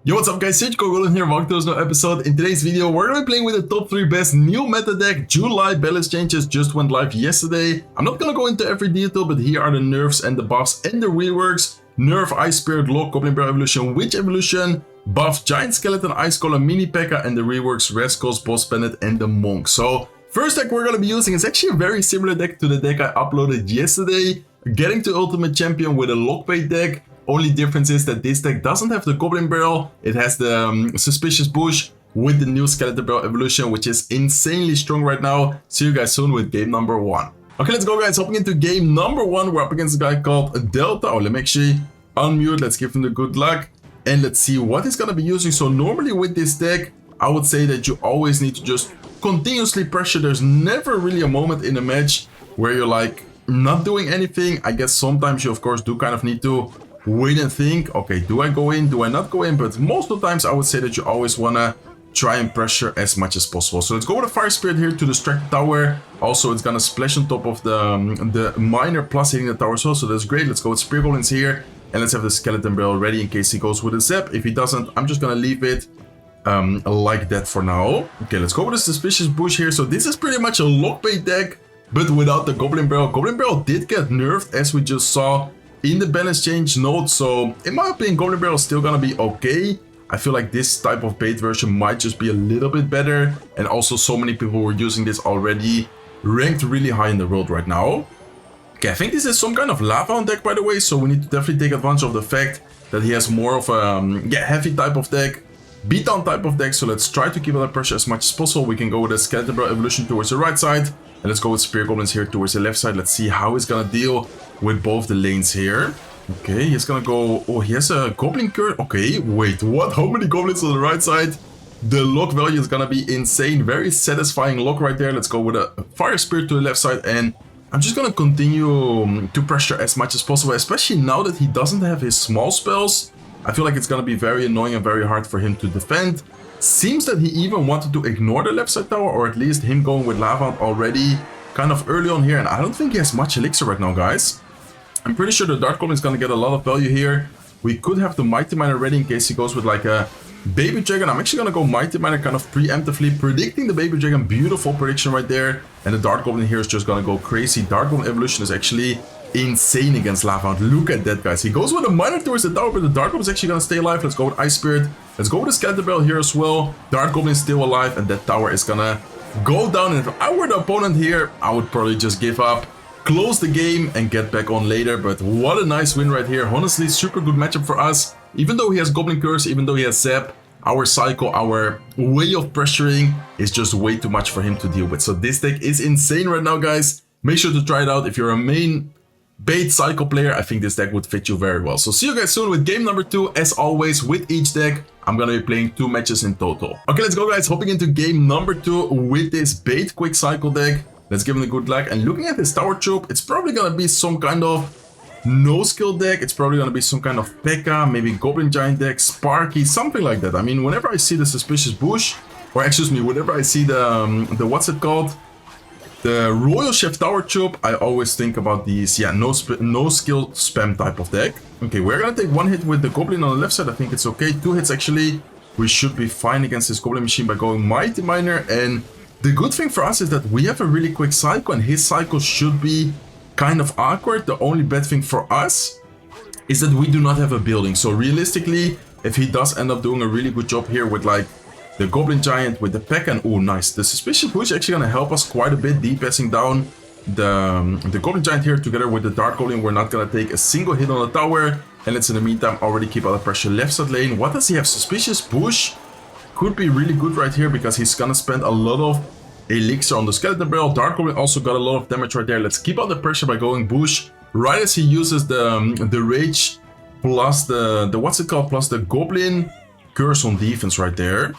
Yo, what's up guys, Goblin here, welcome to this new episode. In today's video, we're going to be playing with the top 3 best new meta deck. July balance changes just went live yesterday. I'm not going to go into every detail, but here are the nerfs and the buffs and the reworks. Nerf Ice Spirit, Lock, Goblin Bear Evolution, Witch Evolution. Buff, Giant Skeleton, Ice Golem, Mini P.E.K.K.A. and the reworks, Rascals, Boss Bandit and the Monk. So, first deck we're going to be using is actually a very similar deck to the deck I uploaded yesterday. Getting to Ultimate Champion with a Lockbait deck. Only difference is that this deck doesn't have the Goblin Barrel. It has the Suspicious Bush with the new Skeleton Barrel Evolution, which is insanely strong right now. See you guys soon with game number 1. Okay, let's go guys. Hopping into game number 1. We're up against a guy called Delta. Oh, let me actually unmute. Let's give him the good luck. And let's see what he's going to be using. So normally with this deck, I would say that you always need to just continuously pressure. There's never really a moment in a match where you're like not doing anything. I guess sometimes you of course do kind of need to wait and think, okay, do I go in, do I not go in? But most of the times I would say that you always want to try and pressure as much as possible. So let's go with a Fire Spirit here to distract the tower. Also, it's gonna splash on top of the miner plus hitting the tower as well, so that's great. Let's go with Spear Goblins here, and let's have the Skeleton Barrel ready in case he goes with a Zap. If he doesn't, I'm just gonna leave it like that for now. Okay, let's go with a Suspicious Bush here. So this is pretty much a Lockbait deck, but without the Goblin Barrel. Goblin Barrel did get nerfed, as we just saw in the balance change note, so in my opinion Goblin Barrel is still gonna be okay. I feel like this type of bait version might just be a little bit better, and also so many people were using this already, ranked really high in the world right now. Okay, I think this is some kind of Lava on deck, by the way, so we need to definitely take advantage of the fact that he has more of a heavy type of deck, beatdown type of deck. So let's try to keep under pressure as much as possible. We can go with a Skeleton Barrel Evolution towards the right side, and let's go with Spear Goblins here towards the left side. Let's see how he's gonna deal with both the lanes here. Okay, he's gonna go... Oh, he has a Goblin Curse. Okay, wait, what? How many Goblins on the right side? The lock value is gonna be insane. Very satisfying lock right there. Let's go with a Fire Spirit to the left side, and I'm just gonna continue to pressure as much as possible, especially now that he doesn't have his small spells. I feel like it's gonna be very annoying and very hard for him to defend. Seems that he even wanted to ignore the left side tower, or at least him going with Lava already kind of early on here, and I don't think he has much elixir right now, guys. I'm pretty sure the Dart Goblin is gonna get a lot of value here. We could have the Mighty Miner ready in case he goes with like a Baby Dragon. I'm actually gonna go Mighty Miner kind of preemptively, predicting the Baby Dragon. Beautiful prediction right there. And the Dart Goblin here is just gonna go crazy. Dart Goblin Evolution is actually insane against Lava. Look at that, guys. He goes with a Miner towards the tower, but the Dart Goblin is actually gonna stay alive. Let's go with Ice Spirit. Let's go with the Skeleton Barrel here as well. Dart Goblin is still alive, and that tower is gonna go down. And if I were the opponent here, I would probably just give up, close the game, and get back on later. But what a nice win right here. Honestly, super good matchup for us. Even though he has Goblin Curse, even though he has Zap, our cycle, our way of pressuring is just way too much for him to deal with. So this deck is insane right now, guys. Make sure to try it out. If you're a main bait cycle player, I think this deck would fit you very well. So see you guys soon with game number 2. As always, with each deck, I'm gonna be playing 2 matches in total. Okay, let's go, guys. Hopping into game number 2 with this bait quick cycle deck. Let's give him a good luck. And looking at his tower troop, it's probably gonna be some kind of no skill deck. It's probably gonna be some kind of P.E.K.K.A, maybe Goblin Giant deck, Sparky, something like that. I mean, whenever I see the Suspicious Bush, or excuse me, whenever I see the what's it called? The Royal Chef Tower Troop, I always think about these, no skill spam type of deck. Okay, we're gonna take 1 hit with the Goblin on the left side. I think it's okay. 2 hits actually. We should be fine against this Goblin machine by going Mighty Miner. And the good thing for us is that we have a really quick cycle, and his cycle should be kind of awkward. The only bad thing for us is that we do not have a building. So realistically, if he does end up doing a really good job here with like the Goblin Giant with the P.E.K.K.A, and oh nice, the Suspicious Bush is actually gonna help us quite a bit, DPSing down the Goblin Giant here together with the Dark Goblin. We're not gonna take a single hit on the tower, and let's in the meantime already keep out of pressure left side lane. What does he have? Suspicious Bush could be really good right here because he's gonna spend a lot of elixir on the Skeleton Barrel. Dark Goblin also got a lot of damage right there. Let's keep out the pressure by going Bush right as he uses the Rage plus the what's it called, plus the Goblin Curse on defense right there.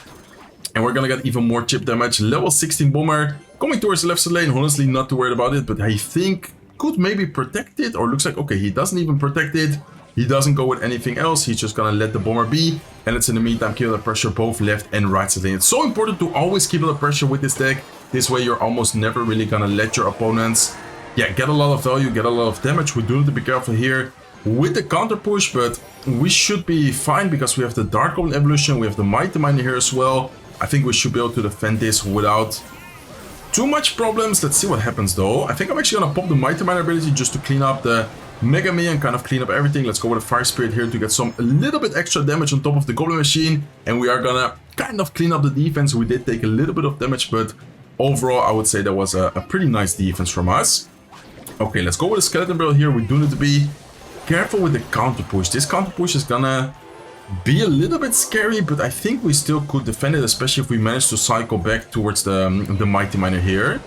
And we're gonna get even more chip damage. Level 16 Bomber coming towards the left side lane. Honestly, not too worried about it, but I think could maybe protect it, or looks like, okay, he doesn't even protect it. He doesn't go with anything else. He's just gonna let the Bomber be. And let's in the meantime keep the pressure both left and right side lane. It's so important to always keep the pressure with this deck. This way you're almost never really gonna let your opponents get a lot of value, get a lot of damage. We do need to be careful here with the counter push, but we should be fine because we have the Dark Goblin evolution, we have the Mighty Miner here as well. I think we should be able to defend this without too much problems. Let's see what happens though. I think I'm actually gonna pop the Mighty Miner ability just to clean up the Mega Me and kind of clean up everything. Let's go with a Fire Spirit here to get a little bit extra damage on top of the Goblin Machine, and we are gonna kind of clean up the defense. We did take a little bit of damage, but overall I would say that was a pretty nice defense from us. Okay, let's go with a Skeleton Barrel here. We do need to be careful with the counter push. This counter push is gonna be a little bit scary, but I think we still could defend it, especially if we manage to cycle back towards the Mighty Miner here.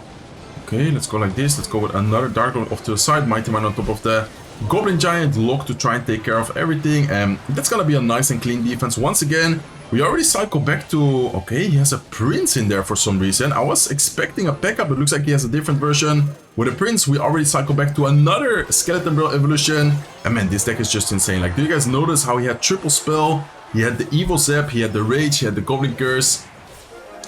Okay, let's go like this. Let's go with another Dark Goblin off to the side. Mighty Miner on top of the Goblin Giant, lock to try and take care of everything. And that's gonna be a nice and clean defense. Once again, we already cycle back to... Okay, he has a Prince in there for some reason. I was expecting a P.E.K.K.A, but it looks like he has a different version. With a Prince, we already cycle back to another Skeleton Barrel evolution. And man, this deck is just insane. Like, do you guys notice how he had triple spell? He had the Evil Zap, he had the Rage, he had the Goblin Curse.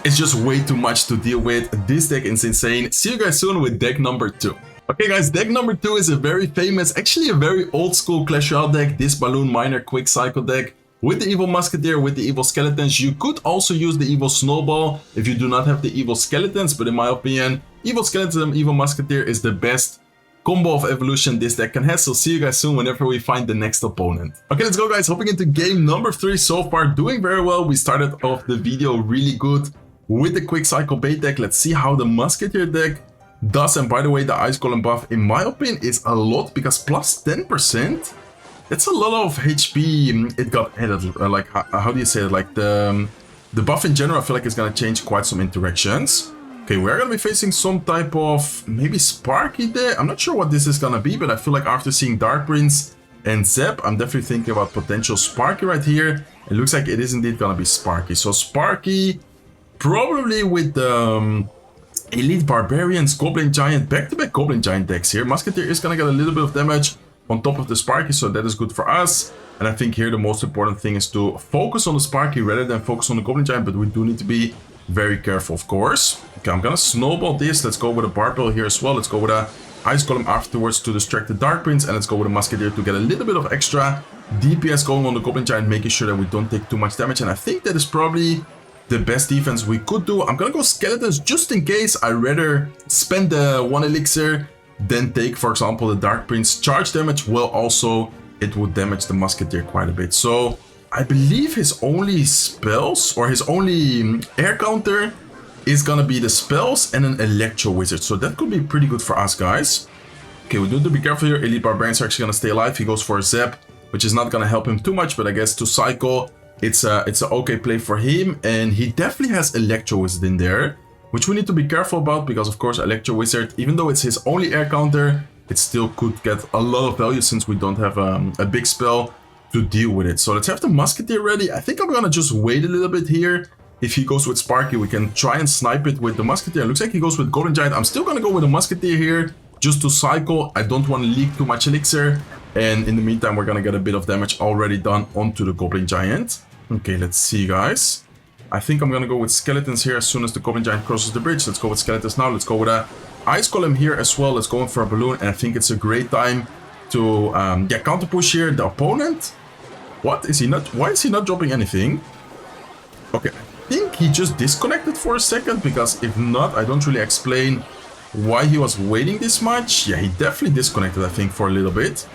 It's just way too much to deal with. This deck is insane. See you guys soon with deck number 2. Okay guys, deck number 2 is a very famous, actually a very old school Clash Royale deck. This Balloon Miner Quick Cycle deck. With the Evil Musketeer, with the Evil Skeletons. You could also use the Evil Snowball if you do not have the Evil Skeletons, but in my opinion, Evil Skeleton and Evil Musketeer is the best combo of evolution this deck can have. So see you guys soon whenever we find the next opponent. Okay, let's go guys, hopping into game number 3 so far, doing very well. We started off the video really good with the Quick Cycle bait deck. Let's see how the Musketeer deck does. And by the way, the Ice Golem buff, in my opinion, is a lot because plus 10%. That's a lot of HP it got added. Like, how do you say it? Like, the buff in general, I feel like it's gonna change quite some interactions. Okay, we're gonna be facing some type of, maybe Sparky there. I'm not sure what this is gonna be, but I feel like after seeing Dark Prince and Zep, I'm definitely thinking about potential Sparky right here. It looks like it is indeed gonna be Sparky. So Sparky, probably with the Elite Barbarians, Goblin Giant, back-to-back Goblin Giant decks here. Musketeer is gonna get a little bit of damage on top of the Sparky, so that is good for us. And I think here the most important thing is to focus on the Sparky rather than focus on the Goblin Giant, but we do need to be very careful, of course. Okay, I'm gonna snowball this. Let's go with a Barbell here as well. Let's go with a Ice Golem afterwards to distract the Dark Prince, and let's go with a Musketeer to get a little bit of extra DPS going on the Goblin Giant, making sure that we don't take too much damage. And I think that is probably the best defense we could do. I'm gonna go Skeletons just in case. I'd rather spend the 1 elixir then take, for example, the Dark Prince charge damage. Well, also it would damage the Musketeer quite a bit. So I believe his only spells, or his only air counter, is gonna be the spells and an Electro Wizard. So that could be pretty good for us, guys. Okay, we do need to be careful here. Elite Barbarians are actually gonna stay alive. He goes for a Zap, which is not gonna help him too much, but I guess to cycle, it's a okay play for him. And he definitely has Electro Wizard in there, which we need to be careful about because, of course, Electro Wizard, even though it's his only air counter, it still could get a lot of value since we don't have a big spell to deal with it. So let's have the Musketeer ready. I think I'm gonna just wait a little bit here. If he goes with Sparky, we can try and snipe it with the Musketeer. It looks like he goes with Golden Giant. I'm still gonna go with the Musketeer here just to cycle. I don't want to leak too much elixir. And in the meantime, we're gonna get a bit of damage already done onto the Goblin Giant. Okay, let's see, guys. I think I'm gonna go with Skeletons here as soon as the Goblin Giant crosses the bridge. Let's go with Skeletons now. Let's go with a Ice Golem here as well. Let's go in for a Balloon. And I think it's a great time to counter push here the opponent. What is he not? Why is he not dropping anything? Okay, I think he just disconnected for a second, because if not, I don't really explain why he was waiting this much. Yeah, he definitely disconnected, I think, for a little bit.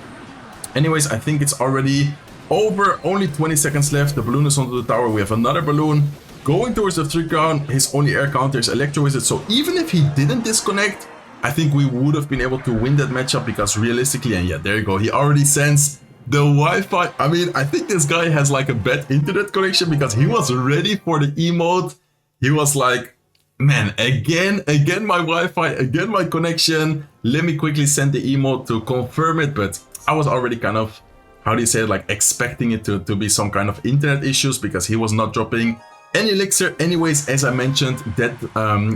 Anyways, I think it's already over. Only 20 seconds left. The balloon is onto the tower. We have another balloon going towards the 3 crown. His only air counter is Electro Wizard. So even if he didn't disconnect, I think we would have been able to win that matchup, because realistically, and yeah, there you go. He already sends the Wi-Fi. I mean, I think this guy has like a bad internet connection, because he was ready for the emote. He was like, man, again my Wi-Fi, again my connection. Let me quickly send the emote to confirm it. But I was already kind of, how do you say it, like expecting it to be some kind of internet issues, because he was not dropping any elixir. Anyways, as I mentioned, that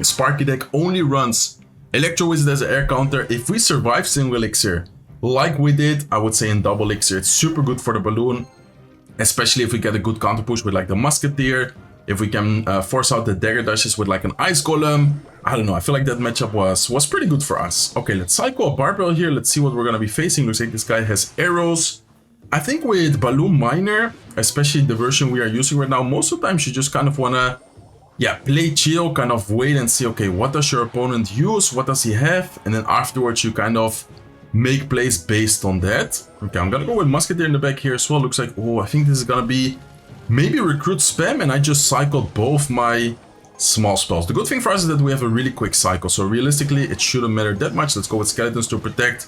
Sparky deck only runs Electro Wizard as an air counter. If we survive single elixir, like we did, I would say in double elixir, it's super good for the balloon, especially if we get a good counter push with like the Musketeer. If we can force out the dagger dashes with like an Ice Golem, I don't know. I feel like that matchup was pretty good for us. Okay, let's cycle a Barbell here. Let's see what we're gonna be facing. Looks like this guy has arrows. I think with Balloon Miner, especially the version we are using right now, most of the time you just kind of want to, yeah, play chill, kind of wait and see, okay, what does your opponent use? What does he have? And then afterwards you kind of make plays based on that. Okay, I'm going to go with Musketeer in the back here as well. Looks like, oh, I think this is going to be maybe Recruit Spam, and I just cycled both my small spells. The good thing for us is that we have a really quick cycle, so realistically it shouldn't matter that much. Let's go with Skeletons to protect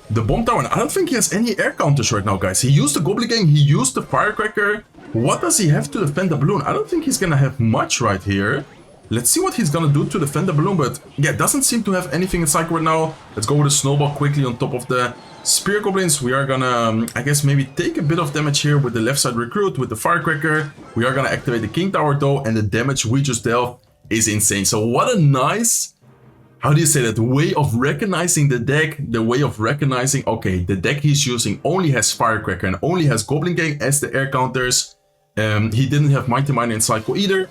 the bomb tower, and I don't think he has any air counters right now, guys. He used the Goblin Gang, he used the Firecracker. What does he have to defend the balloon? I don't think he's gonna have much right here. Let's see what he's gonna do to defend the balloon, but yeah, doesn't seem to have anything in cycle right now. Let's go with a Snowball quickly on top of the Spear Goblins. We are gonna, I guess, maybe take a bit of damage here with the left side Recruit, with the Firecracker. We are gonna activate the King Tower though, and the damage we just dealt is insane. So what a nice, how do you say that, way of recognizing the deck, the way of recognizing, okay, the deck he's using only has Firecracker and only has Goblin Gang as the air counters. He didn't have Mighty Miner in cycle either,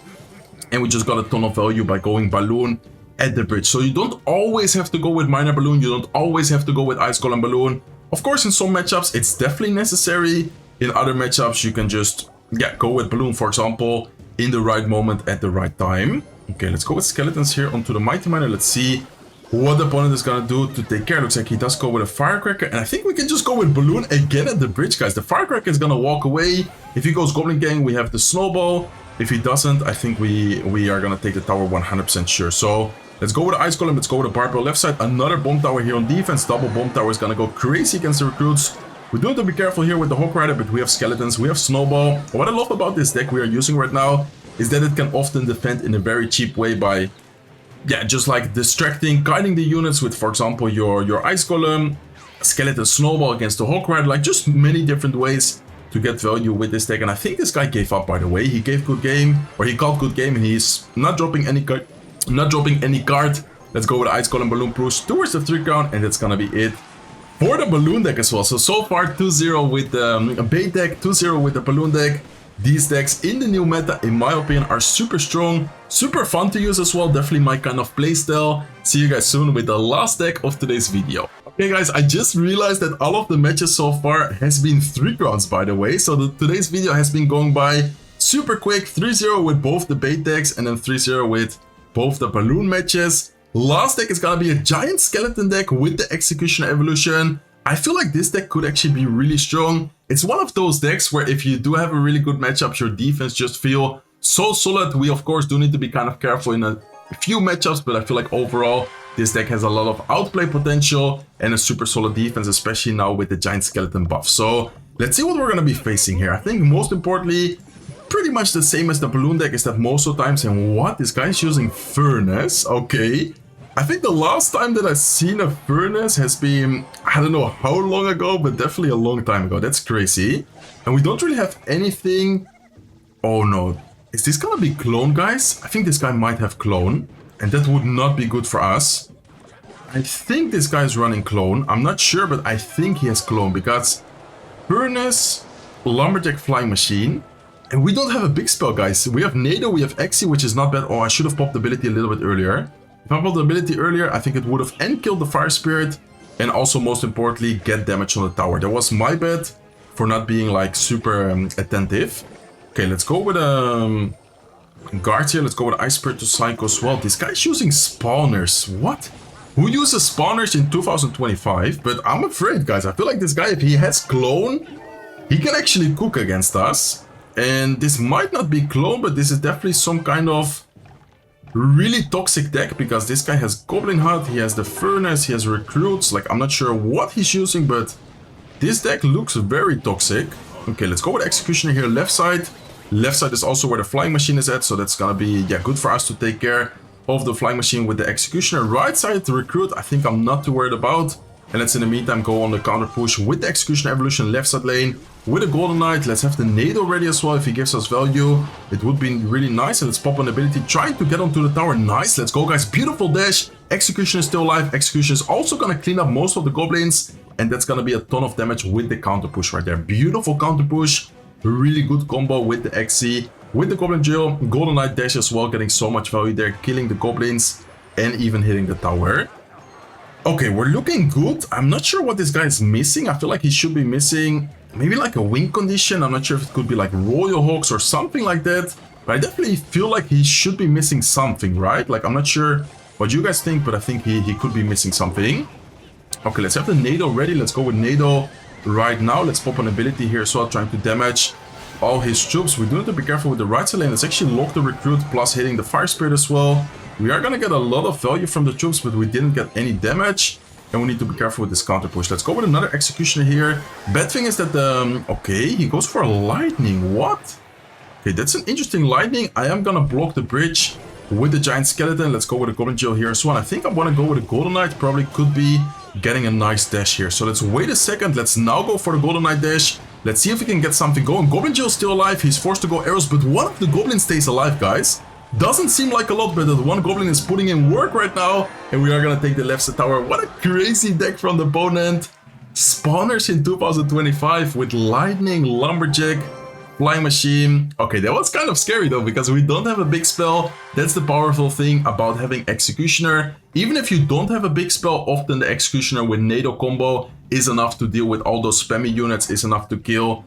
and we just got a ton of value by going Balloon at the bridge. So you don't always have to go with Miner Balloon, you don't always have to go with Ice Golem Balloon. Of course, in some matchups it's definitely necessary. In other matchups you can just, yeah, go with Balloon, for example, in the right moment at the right time. Okay, let's go with Skeletons here onto the Mighty Miner. Let's see what the opponent is gonna do to take care. Looks like he does go with a Firecracker, and I think we can just go with Balloon again at the bridge, guys. The Firecracker is gonna walk away. If he goes Goblin Gang, we have the Snowball. If he doesn't, I think we are gonna take the tower 100% sure. So let's go with the Ice Golem, let's go with the Barbell left side. Another Bomb Tower here on defense. Double Bomb Tower is gonna go crazy against the Recruits. We do have to be careful here with the Hawk Rider, but we have Skeletons, we have Snowball. What I love about this deck we are using right now is that it can often defend in a very cheap way by, yeah, just like distracting, guiding the units with, for example, your Ice Golem, Skeleton Snowball against the Hawk Rider, like just many different ways to get value with this deck. And I think this guy gave up, by the way. He gave good game, or he called good game, and he's not dropping any card. Let's go with Ice Golem Balloon push towards the 3 count, and that's gonna be it for the Balloon deck as well. So far 2-0 with the bait deck, 2-0 with the Balloon deck. These decks in the new meta, in my opinion, are super strong, super fun to use as well. Definitely my kind of playstyle. See you guys soon with the last deck of today's video. Okay guys, I just realized that all of the matches so far has been 3 rounds, by the way. So today's video has been going by super quick. 3-0 with both the bait decks and then 3-0 with both the balloon matches. Last deck is gonna be a giant skeleton deck with the Executioner Evolution. I feel like this deck could actually be really strong. It's one of those decks where if you do have a really good matchup, your defense just feel so solid. We of course do need to be kind of careful in a few matchups, but I feel like overall this deck has a lot of outplay potential and a super solid defense, especially now with the giant skeleton buff. So let's see what we're going to be facing here. I think most importantly, pretty much the same as the balloon deck, is that most of the times, and what, this guy is using Furnace. Okay, I think the last time that I've seen a Furnace has been, I don't know how long ago, but definitely a long time ago. That's crazy. And we don't really have anything. Oh no, is this gonna be Clone, guys? I think this guy might have Clone, and that would not be good for us. I think this guy is running Clone. I'm not sure, but I think he has Clone, because Furnace, Lumberjack, Flying Machine, and we don't have a big spell, guys. We have Nado, we have Exi, which is not bad. Oh, I should have popped the ability a little bit earlier. If I popped the ability earlier, I think it would have and killed the Fire Spirit, and also most importantly get damage on the tower. That was my bad for not being like super attentive. Okay, let's go with guards here. Let's go with Ice Spirit to Psycho as well. This guy's using spawners. What? Who uses spawners in 2025? But I'm afraid, guys. I feel like this guy, if he has Clone, he can actually cook against us. And this might not be Clone, but this is definitely some kind of really toxic deck, because this guy has Goblin Hut, he has the Furnace, he has Recruits. Like, I'm not sure what he's using, but this deck looks very toxic. Okay, let's go with Executioner here, left side. Left side is also where the Flying Machine is at, so that's gonna be, yeah, good for us to take care of the Flying Machine with the Executioner. Right side, the Recruit, I think I'm not too worried about. And let's in the meantime go on the counter push with the Executioner Evolution left side lane. With a Golden Knight, let's have the Nado ready as well if he gives us value. It would be really nice. And let's pop an ability, trying to get onto the tower. Nice, let's go guys, beautiful dash. Execution is still alive. Execution is also gonna clean up most of the goblins, and that's gonna be a ton of damage with the counter push right there. Beautiful counter push, really good combo with the XC, with the Goblin Jail, Golden Knight dash as well, getting so much value there, killing the goblins and even hitting the tower. Okay, we're looking good. I'm not sure what this guy is missing. I feel like he should be missing maybe like a win condition. I'm not sure if it could be like Royal Hawks or something like that. But I definitely feel like he should be missing something, right? Like, I'm not sure what you guys think, but I think he could be missing something. Okay, let's have the NATO ready. Let's go with NATO right now. Let's pop an ability here as well, trying to damage all his troops. We do need to be careful with the right side lane. Let's actually lock the recruit, plus hitting the Fire Spirit as well. We are going to get a lot of value from the troops, but we didn't get any damage. And we need to be careful with this counter push. Let's go with another Executioner here. Bad thing is that, okay, he goes for a Lightning. What? Okay, that's an interesting Lightning. I am going to block the bridge with the Giant Skeleton. Let's go with a Goblin Geo here as well. I think I want to go with a Golden Knight. Probably could be getting a nice dash here. So let's wait a second. Let's now go for the Golden Knight dash. Let's see if we can get something going. Goblin Geo is still alive. He's forced to go arrows, but one of the goblins stays alive, guys. Doesn't seem like a lot, but that one goblin is putting in work right now. And we are going to take the left side tower. What a crazy deck from the opponent. Spawners in 2025 with Lightning, Lumberjack, Flying Machine. Okay, that was kind of scary though, because we don't have a big spell. That's the powerful thing about having Executioner. Even if you don't have a big spell, often the Executioner with NATO combo is enough to deal with all those spammy units, is enough to kill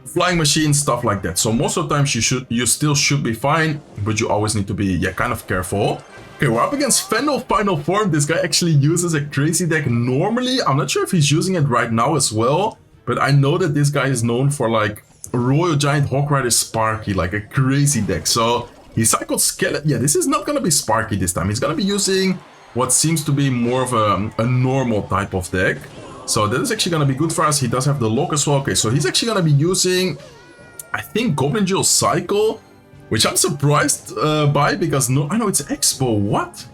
Flying Machine, stuff like that. So most of the times you still should be fine, but you always need to be, yeah, kind of careful. Okay, we're up against Fendel Final Form. This guy actually uses a crazy deck normally. I'm not sure if he's using it right now as well, but I know that this guy is known for like Royal Giant Hawk Rider Sparky, like a crazy deck. So he cycled Skeleton. Yeah, this is not going to be Sparky this time. He's going to be using what seems to be more of a normal type of deck. So that is actually going to be good for us. He does have the lock as well. Okay, so he's actually going to be using, I think, Goblin Duel Cycle, which I'm surprised by, because no, I know it's Expo. What?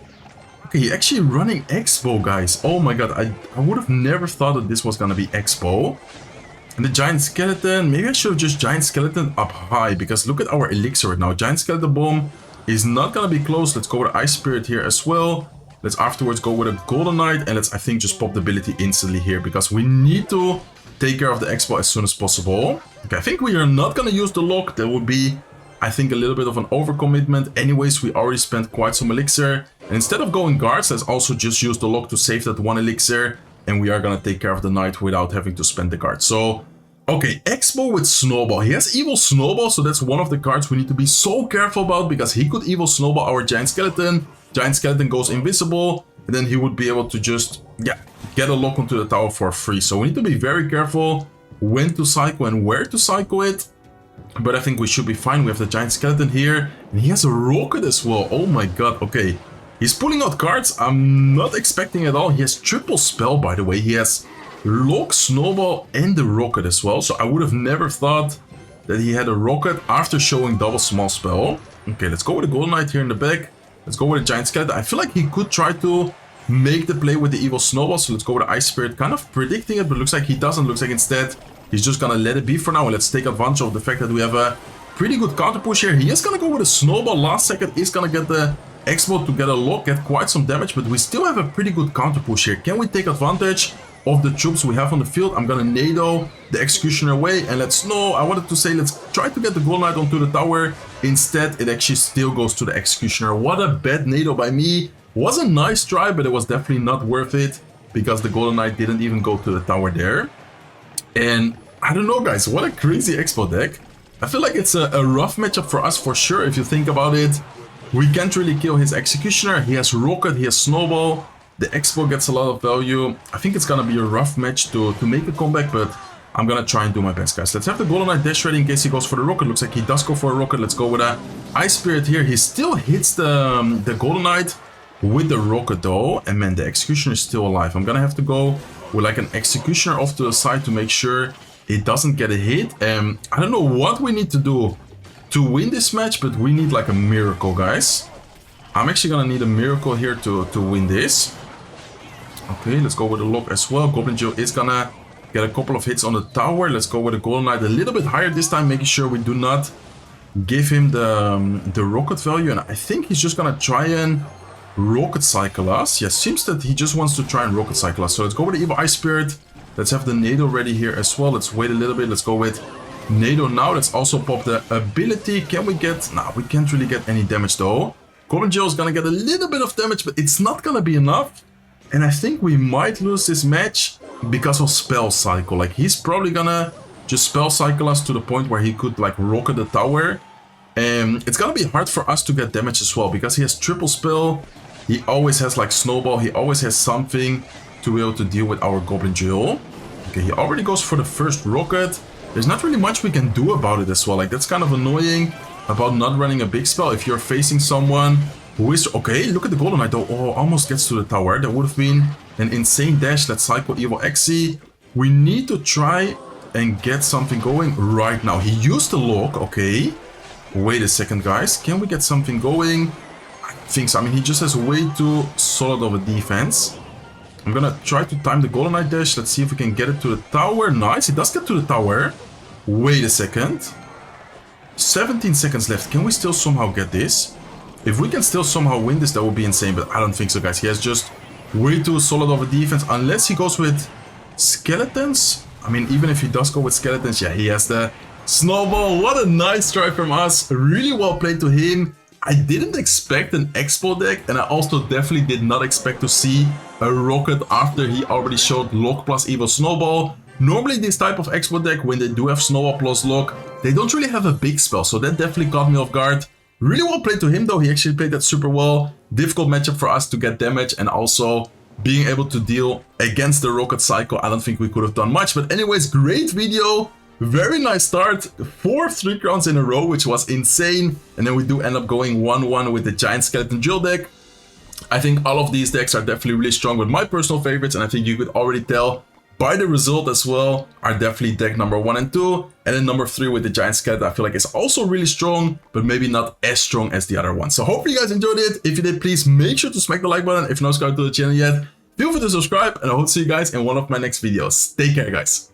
Okay, he actually running Expo, guys. Oh my god, I would have never thought that this was going to be Expo. And the Giant Skeleton, maybe I should have just Giant Skeleton up high, because look at our elixir right now. Giant Skeleton Bomb is not going to be close. Let's go with Ice Spirit here as well. Let's afterwards go with a Golden Knight, and let's, I think, just pop the ability instantly here, because we need to take care of the Expo as soon as possible. Okay, I think we are not going to use the lock. That would be, I think, a little bit of an overcommitment. Anyways, we already spent quite some elixir. And instead of going guards, let's also just use the lock to save that one elixir. And we are going to take care of the knight without having to spend the card. So, okay, Expo with Snowball. He has Evil Snowball, so that's one of the cards we need to be so careful about, because he could Evil Snowball our Giant Skeleton. Giant Skeleton goes invisible, and then he would be able to just, yeah, get a lock onto the tower for free. So we need to be very careful when to cycle and where to cycle it. But I think we should be fine. We have the Giant Skeleton here, and he has a rocket as well. Oh my god, okay. He's pulling out cards I'm not expecting at all. He has triple spell, by the way. He has lock, snowball, and the rocket as well. So I would have never thought that he had a rocket after showing double small spell. Okay, let's go with the Golden Knight here in the back. Let's go with a Giant Skeleton. I feel like he could try to make the play with the Evil Snowball. So let's go with the Ice Spirit, kind of predicting it, but looks like he doesn't. Looks like instead he's just gonna let it be for now. And let's take advantage of the fact that we have a pretty good counter push here. He is gonna go with a Snowball. Last second is gonna get the Expo to get a lock, get quite some damage, but we still have a pretty good counter push here. Can we take advantage of the troops we have on the field? I'm gonna NATO the Executioner away, and let's I wanted to say let's try to get the Golden Knight onto the tower. Instead, it actually still goes to the Executioner. What a bad NATO by me. Was a nice try, but it was definitely not worth it, because the Golden Knight didn't even go to the tower there. And I don't know, guys, what a crazy Expo deck. I feel like it's a rough matchup for us for sure. If you think about it, we can't really kill his Executioner. He has Rocket, he has Snowball. The Expo gets a lot of value. I think it's gonna be a rough match to make a comeback, but I'm gonna try and do my best, guys. Let's have the Golden Knight dash ready in case he goes for the Rocket. Looks like he does go for a Rocket. Let's go with a Ice Spirit here. He still hits the Golden Knight with the Rocket though. And man, the Executioner is still alive. I'm gonna have to go with like an Executioner off to the side to make sure it doesn't get a hit. I don't know what we need to do to win this match, but we need like a miracle, guys. I'm actually gonna need a miracle here to win this. Okay, let's go with the lock as well. Goblin Joe is gonna get a couple of hits on the tower. Let's go with the Golden Knight a little bit higher this time, making sure we do not give him the rocket value. And I think he's just gonna try and rocket cycle us. Yeah, seems that he just wants to try and rocket cycle us. So let's go with the Evil Ice Spirit. Let's have the NATO ready here as well. Let's wait a little bit. Let's go with NATO now. Let's also pop the ability. Can we get... Nah, we can't really get any damage though. Goblin Joe is gonna get a little bit of damage, but it's not gonna be enough. And I think we might lose this match because of spell cycle. Like, he's probably gonna just spell cycle us to the point where he could like rocket the tower. And it's gonna be hard for us to get damage as well, because he has triple spell. He always has like snowball, he always has something to be able to deal with our Goblin Drill. Okay, he already goes for the first rocket. There's not really much we can do about it as well. Like, that's kind of annoying about not running a big spell. If you're facing someone who is... Okay, look at the Golden Knight though. Oh, almost gets to the tower. That would have been an insane dash. Let's cycle Evil Xe. We need to try and get something going right now. He used the lock. Okay. Wait a second, guys. Can we get something going? I think so. I mean, he just has way too solid of a defense. I'm gonna try to time the Golden Knight dash. Let's see if we can get it to the tower. Nice, it does get to the tower. Wait a second. 17 seconds left. Can we still somehow get this? If we can still somehow win this, that would be insane. But I don't think so, guys. He has just way too solid of a defense. Unless he goes with skeletons. I mean, even if he does go with skeletons, yeah, he has the snowball. What a nice try from us. Really well played to him. I didn't expect an Expo deck, and I also definitely did not expect to see a rocket after he already showed Lock plus Evil Snowball. Normally this type of Expo deck, when they do have Snowball plus Lock, they don't really have a big spell, so that definitely caught me off guard. Really well played to him though, he actually played that super well. Difficult matchup for us to get damage, and also being able to deal against the rocket cycle. I don't think we could have done much, but anyways, great video. Very nice start, 4 3 crowns in a row, which was insane. And then we do end up going 1-1 with the Giant Skeleton Drill deck. I think all of these decks are definitely really strong with my personal favorites, and I think you could already tell by the result as well, are definitely deck number 1 and 2. And then number 3 with the Giant Skeleton, I feel like it's also really strong, but maybe not as strong as the other one. So hopefully you guys enjoyed it. If you did, please make sure to smack the like button. If you're not subscribed to the channel yet, feel free to subscribe, and I hope to see you guys in one of my next videos. Take care, guys.